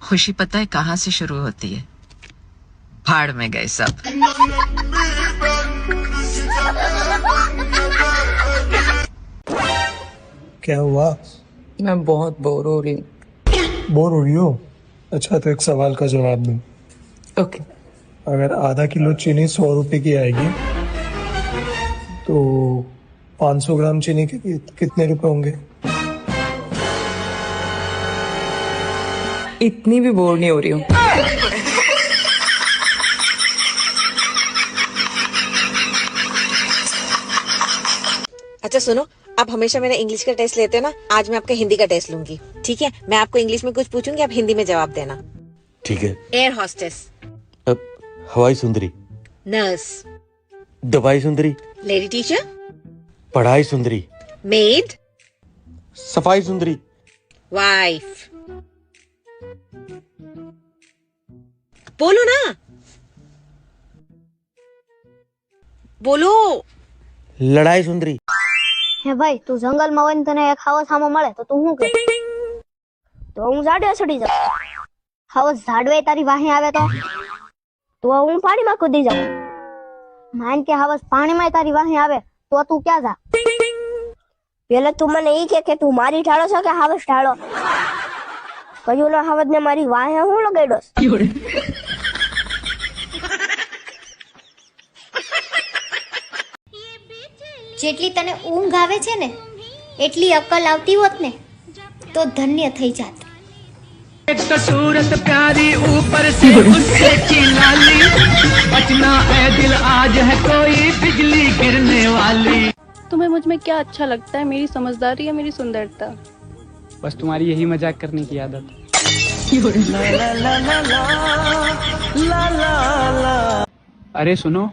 खुशी पता है कहाँ से शुरू होती है? भाड़ में गए सब। क्या हुआ? मैं बहुत बोर हो रही हूँ। बोर हो रही हो? अच्छा, तो एक सवाल का जवाब दो। ओके। अगर आधा किलो चीनी 100 रुपए की आएगी तो 500 ग्राम चीनी के कितने रुपए होंगे? इतनी भी बोर नहीं हो रही हूँ। अच्छा सुनो, आप हमेशा मेरा इंग्लिश का टेस्ट लेते हो ना, आज मैं आपका हिंदी का टेस्ट लूंगी। ठीक है, मैं आपको इंग्लिश में कुछ पूछूंगी, आप हिंदी में जवाब देना। ठीक है। एयर हॉस्टेस, हवाई सुंदरी, नर्स, दवाई सुंदरी, लेडी टीचर, पढ़ाई सुंदरी, मेड, सफाई सुंदरी, वाइफ। बोलो ना, बोलो। लड़ाई सुंदरी। હે ભાઈ, તું જંગલમાં હોય ને તને એક હાવસ સામો મળે તો તું શું કે? તો હું ઝાડવે ચડી જાઉં. હાવસ ઝાડવે તારી વાહે આવે તો હું પાણીમાં કૂદી જાઉં. માન કે હાવસ પાણીમાં તારી વાહે આવે તો તું ક્યાં જા? પેલે તું મને ઈ કે તું મારી ઢાળો છો કે હાવસ ઢાળો? કયું ના હાવસ ને મારી વાહે હું લગાડ્યો? જેટલી તને ઊંઘ આવે છે ને એટલી અકલ આવતી હોત ને તો ધન્ય થઈ જાત. एक तो सूरत प्यारी ऊपर से उससे की लाली, बचना है दिल आज है कोई बिजली गिरने वाली। तुम्हें मुझ में क्या अच्छा लगता है? मेरी समझदारी या मेरी सुंदरता? बस तुम्हारी यही मजाक करने की आदत। अरे सुनो,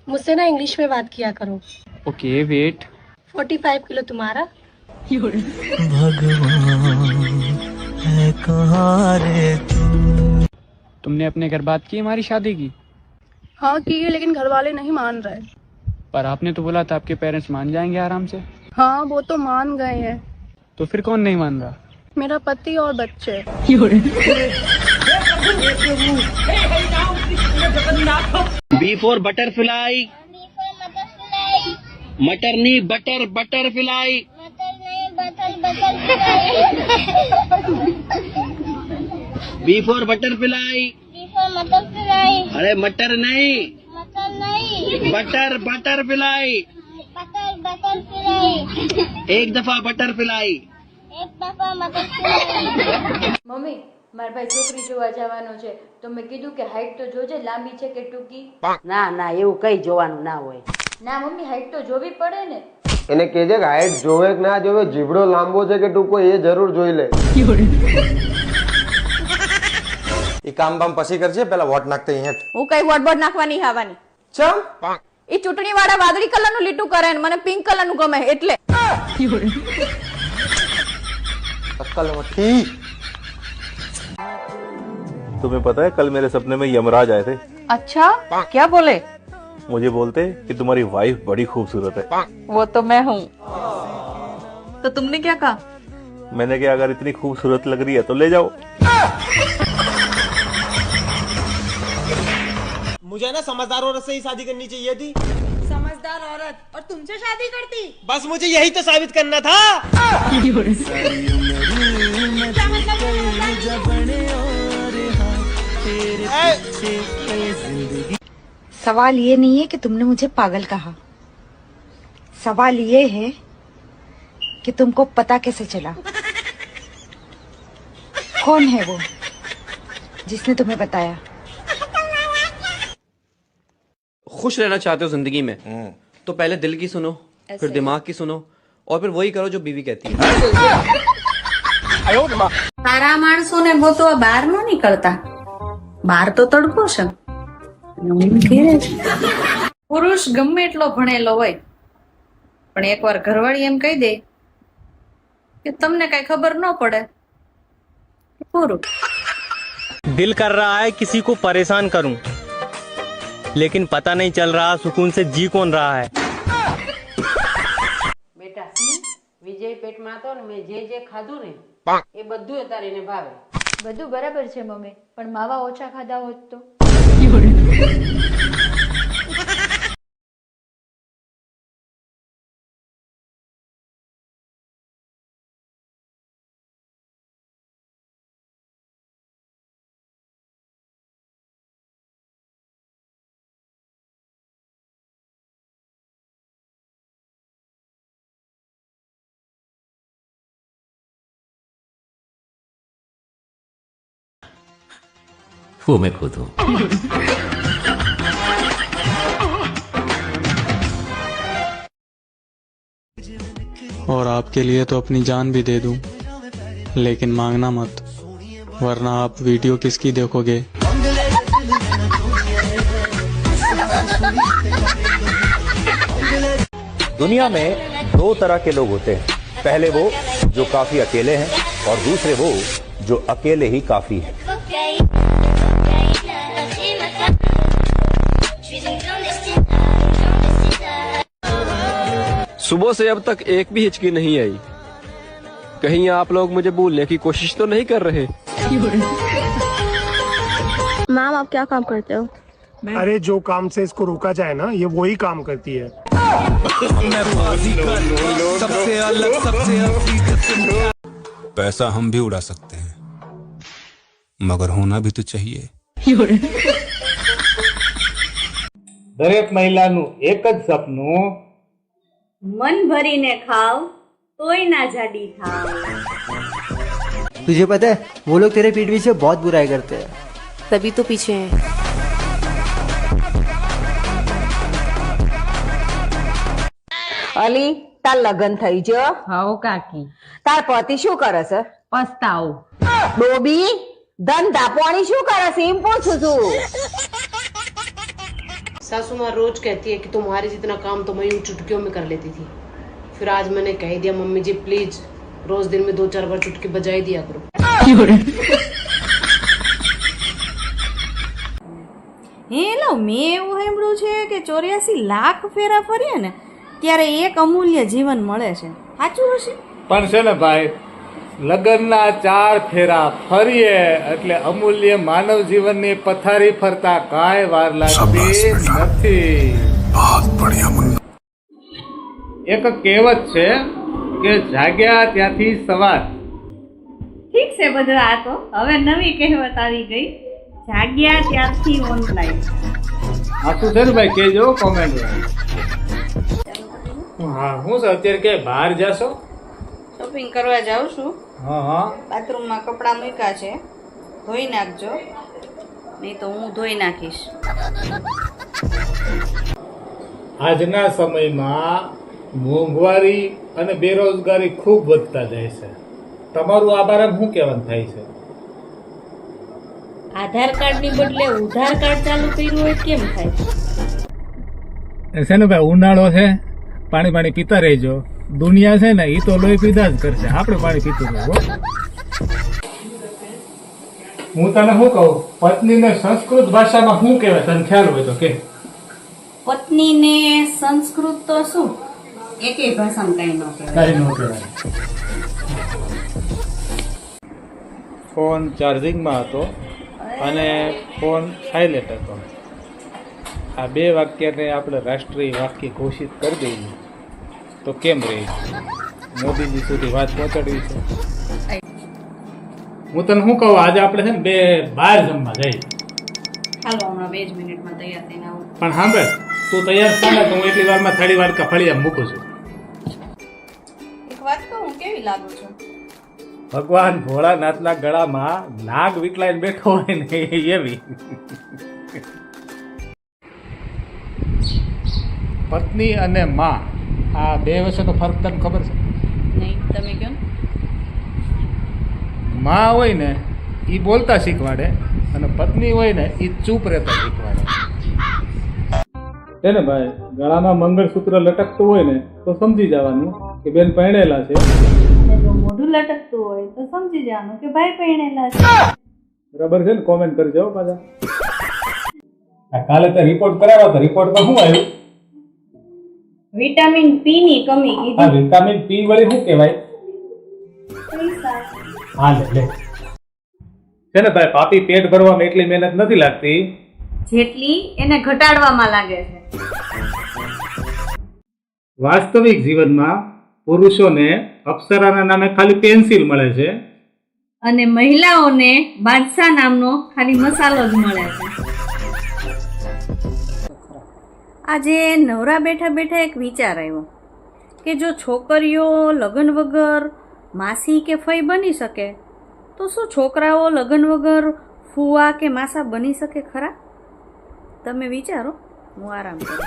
मुझसे ना इंग्लिश में बात किया करो। Okay wait. 45 किलो तुम्हारा। तुमने अपने घर बात की हमारी शादी की? हाँ की है, लेकिन घर वाले नहीं मान रहे। पर आपने तो बोला था आपके पेरेंट्स मान जाएंगे आराम से। हाँ वो तो मान गए हैं। तो फिर कौन नहीं मान रहा? मेरा पति और बच्चे। बी फॉर बटरफ्लाई, मटर नहीं butter butterfly, B for butterfly, अरे मटर नहीं, बटर बटरफ्लाई, एक दफा बटरफ्लाई। મમ્મી, મારા ભાઈ છોકરી જોવા જવાનો છે તો મેં કીધું કે હાઈટ તો જોજે, લાંબી છે કે ટૂંકી. ના ના, એવું કઈ જોવાનું ના હોય. ના મમ્મી, હાઈટ તો જોવી પડે ને. એને કહેજે કે હાઈટ જોવે કે ના જોવે, જીબડો લાંબો છે કે ટૂંકો એ જરૂર જોઈ લે. એ કામ બામ પછી કરજે, પેલા વોટ નાખતે હેઠ. હું કઈ વોટ બોટ નાખવા નહીં આવવાની. ચમ? એ ચૂંટણી વાળા વાદળી કલરનું લીટું કરે ને મને પિંક કલરનું ગમે એટલે. अक्ल मट्टी। तुम्हें पता है कल मेरे सपने में यमराज आए थे। अच्छा, क्या बोले? मुझे बोलते कि तुम्हारी वाइफ बड़ी खूबसूरत है। वो तो मैं हूँ। तो तुमने क्या कहा? मैंने कहा अगर इतनी खूबसूरत लग रही है तो ले जाओ। मुझे ना समझदार औरत से ही शादी करनी चाहिए थी। समझदार औरत और तुमसे शादी करती? बस मुझे यही तो साबित करना था। सवाल ये नहीं है कि तुमने मुझे पागल कहा, सवाल ये है कि तुमको पता कैसे चला? कौन है वो जिसने तुम्हें बताया? खुश रहना चाहते हो जिंदगी में तो पहले दिल की सुनो, फिर दिमाग की सुनो और फिर वही करो जो बीवी कहती है। તારા માણસોને ગોતવા બહાર ન નીકળતા, બહાર તો તડકો છે. પુરુષ ગમે એટલો ભણેલો હોય પણ એકવાર ઘરવાળી એમ કહી દે કે તમને કઈ ખબર ન પડે, પૂરું. दिल कर रहा है किसी को परेशान करूं, लेकिन पता नहीं चल रहा सुकून से जी कौन रहा है। બેટા વિજય પેટમાં હતો ને મેં જે જે ખાધું ને એ બધું તારીને ભાવે. બધું બરાબર છે મમ્મી, પણ માવા ઓછા ખાધા હોત તો. वो मैं खुद हूं. और आपके लिए तो अपनी जान भी दे दूं, लेकिन मांगना मत, वरना आप वीडियो किसकी देखोगे. दुनिया में दो तरह के लोग होते हैं. पहले वो जो काफी अकेले हैं और दूसरे वो जो अकेले ही काफी हैं. सुबह से अब तक एक भी हिचकी नहीं आई. कहीं आप लोग मुझे भूलने की कोशिश तो नहीं कर रहे. मैम आप क्या काम करते हो? अरे जो काम से इसको रोका जाए ना, ये वही काम करती है. पैसा हम भी उड़ा सकते हैं, मगर होना भी तो चाहिए. દરેક મહિલાનું એક જ સપનું, मन भरीने खाओ तोय ना जाडी खाओ. तुझे पता है वो लोग तेरे पीठ पीछे बहुत बुराई करते हैं. तभी तो पीछे हैं. અલી તાર લગન થઈ જો? હાઉ કાકી. તાર પતિ શું કરે છે? પસ્તાવ. ડોબી ધંધા પાણી શું કરે છે એમ પૂછું છું. सासू माँ रोज कहती है कि तुम्हारे जितना काम तो मैं यूं चुटकियों में कर लेती थी. फिर आज मैंने कह दिया मम्मी जी प्लीज रोज दिन में 2-4 बार चुटकी बजा ही दिया करो. હેલો, મેં એવું સાંભળ્યું છે કે 84 લાખ ફેરા ફરીએ ને ત્યારે એક અમૂલ્ય જીવન મળે છે. સાચું હશે? પણ છે ને ભાઈ, લગ્નના 4 ફેરા ફરીએ એટલે અમૂલ્ય માનવ જીવનની પથારી ફરતા કાંઈ વાર લાગતી નથી. એક કહેવત છે કે જાગ્યા ત્યાંથી સવાર. ઠીક છે બધું, આ તો હવે નવી કહેવત આવી ગઈ, જાગ્યા ત્યારથી ઓનલાઈન. આ શું છે ને ભાઈ, કહેજો કોમેન્ટમાં. હા, હું છે અત્યારે કે બહાર જાશો? શોપિંગ કરવા જાઉં છું. હા હા. બાથરૂમમાં કપડાં મૂક્યા છે, ધોઈ નાખજો, નહીં તો હું ધોઈ નાખીશ. આજના સમયમાં મોંઘવારી અને બેરોજગારી ખૂબ વધતા જાય છે. તમારું આ બારે શું કહેવાનું થાય છે? આધાર કાર્ડ ની બદલે ઉધાર કાર્ડ ચાલુ કર્યું હોય કેમ થાય? છે ને ભાઈ, ઉનાળો છે, પાણી પાણી પીતા રહેજો. દુનિયા છે ને એ તો લોહી પીધા જ કરશે, આપણે પાણી પીતું રહેવું. હું તને શું કહું, પત્નીને સંસ્કૃત ભાષામાં શું કહેવાય તને ખ્યાલ હોય તો કે? પત્નીને સંસ્કૃત તો શું, એકેય ભાષામાં કઈ ન કહેવાય. કઈ ન કહેવાય. ફોન ચાર્જિંગમાં હતો અને ફોન સાયલેન્ટ હતો. આ 2 વાક્યને આપણે રાષ્ટ્રીય વાક્ય ઘોષિત કરી દઈએ તો કેમ રહે? મોદીજી સુધી વાત પહોંચાડવી છે. હું તને શું કહું, આજે આપણે છે ને 2 બહાર જમવા જઈએ. હાલો, હમણાં 2 જ મિનિટમાં તૈયાર થઈને આવું. પણ સાંભળ, તું તૈયાર થાય તો હું એટલી વારમાં થાળી વાડકા ફળિયા મૂકું છું. એક વાત કહું, હું કેવી લાગુ છું? ભગવાન ભોળાનાથના ગળામાં નાગ વિકલાઈને બેઠો હોય ને એવી. પત્ની અને માં, આ 2 વચ્ચેનો ફરક તને ખબર છે? નહીં, તમે કહો. માં હોય ને એ બોલતા શીખવાડે અને પત્ની હોય ને એ ચૂપ રહેતા શીખવાડે. છે ને ભાઈ, ગળામાં મંગળસૂત્ર લટકતું હોય ને તો સમજી જવાનું કે બેન પરણેલા છે. મોઢું લટકતું હોય તો સમજી જવાનું કે ભાઈ પરણેલા છે. બરાબર છે ને? કોમેન્ટ કરજો પાછા. કાલે તો રિપોર્ટ કરાવ્યો તો રિપોર્ટમાં શું આવ્યું? વિટામિન પી ની કમી કીધી. હા, વિટામિન પી વળી શું કહેવાય? હા, લે છે ને ભાઈ, પાપી પેટ ભરવામાં એટલી મહેનત નથી લાગતી જેટલી એને ઘટાડવામાં લાગે છે. વાસ્તવિક જીવનમાં પુરુષોને અપ્સરાના નામે ખાલી પેન્સિલ મળે છે અને મહિલાઓને બાદશાહ નામનો ખાલી મસાલો જ મળે છે. આજે નવરા બેઠા બેઠા એક વિચાર આવ્યો કે જો છોકરીઓ લગ્ન વગર માસી કે ફઈ બની શકે તો શું છોકરાઓ લગ્ન વગર ફુવા કે માસા બની શકે ખરા? તમે વિચારો, હું આરામ કરું.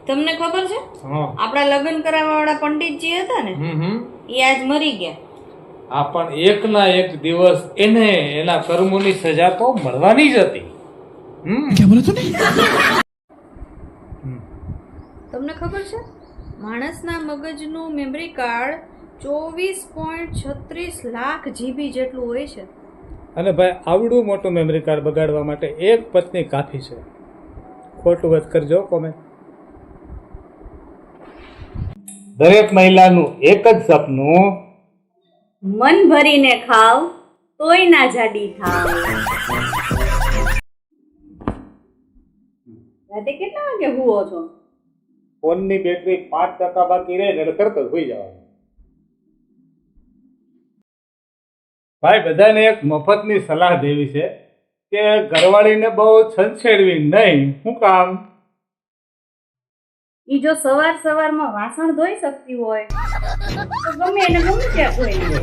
તમને ખબર છે આપણા લગ્ન કરાવવા વાળા પંડિતજી હતા ને, એ આજ મરી ગયા. આ પણ એક ના એક દિવસ એને એના કર્મોની સજા તો મળવાની જ હતી. તમને ખબર છે માણસના મગજનું મેમરી કાર્ડ 24.36 લાખ GB જેટલું હોય છે. અને ભાઈ, આવડું મોટું મેમરી કાર્ડ બગાડવા માટે એક પત્ની કાફી છે. ખોટું વાત કરજો કોમેન્ટ. દરેક મહિલાનું એક જ સપનું, મન ભરીને ખાવ તોય ના જાડી થાવ. રાતે કેટલા વાગે હુવો છો? ફોનની બેટરી 5% બાકી રહે ને એટલે તરત જ હોઈ જવાનું. ભાઈ, બધાને એક મફતની સલાહ દેવી છે કે ઘરવાળીને બહુ છંછેડવી નહીં. શું કામ? ઈ જો સવારમાં વાસણ ધોઈ શકતી હોય તો ગમે એને ગમે ત્યાં ધોઈ લે.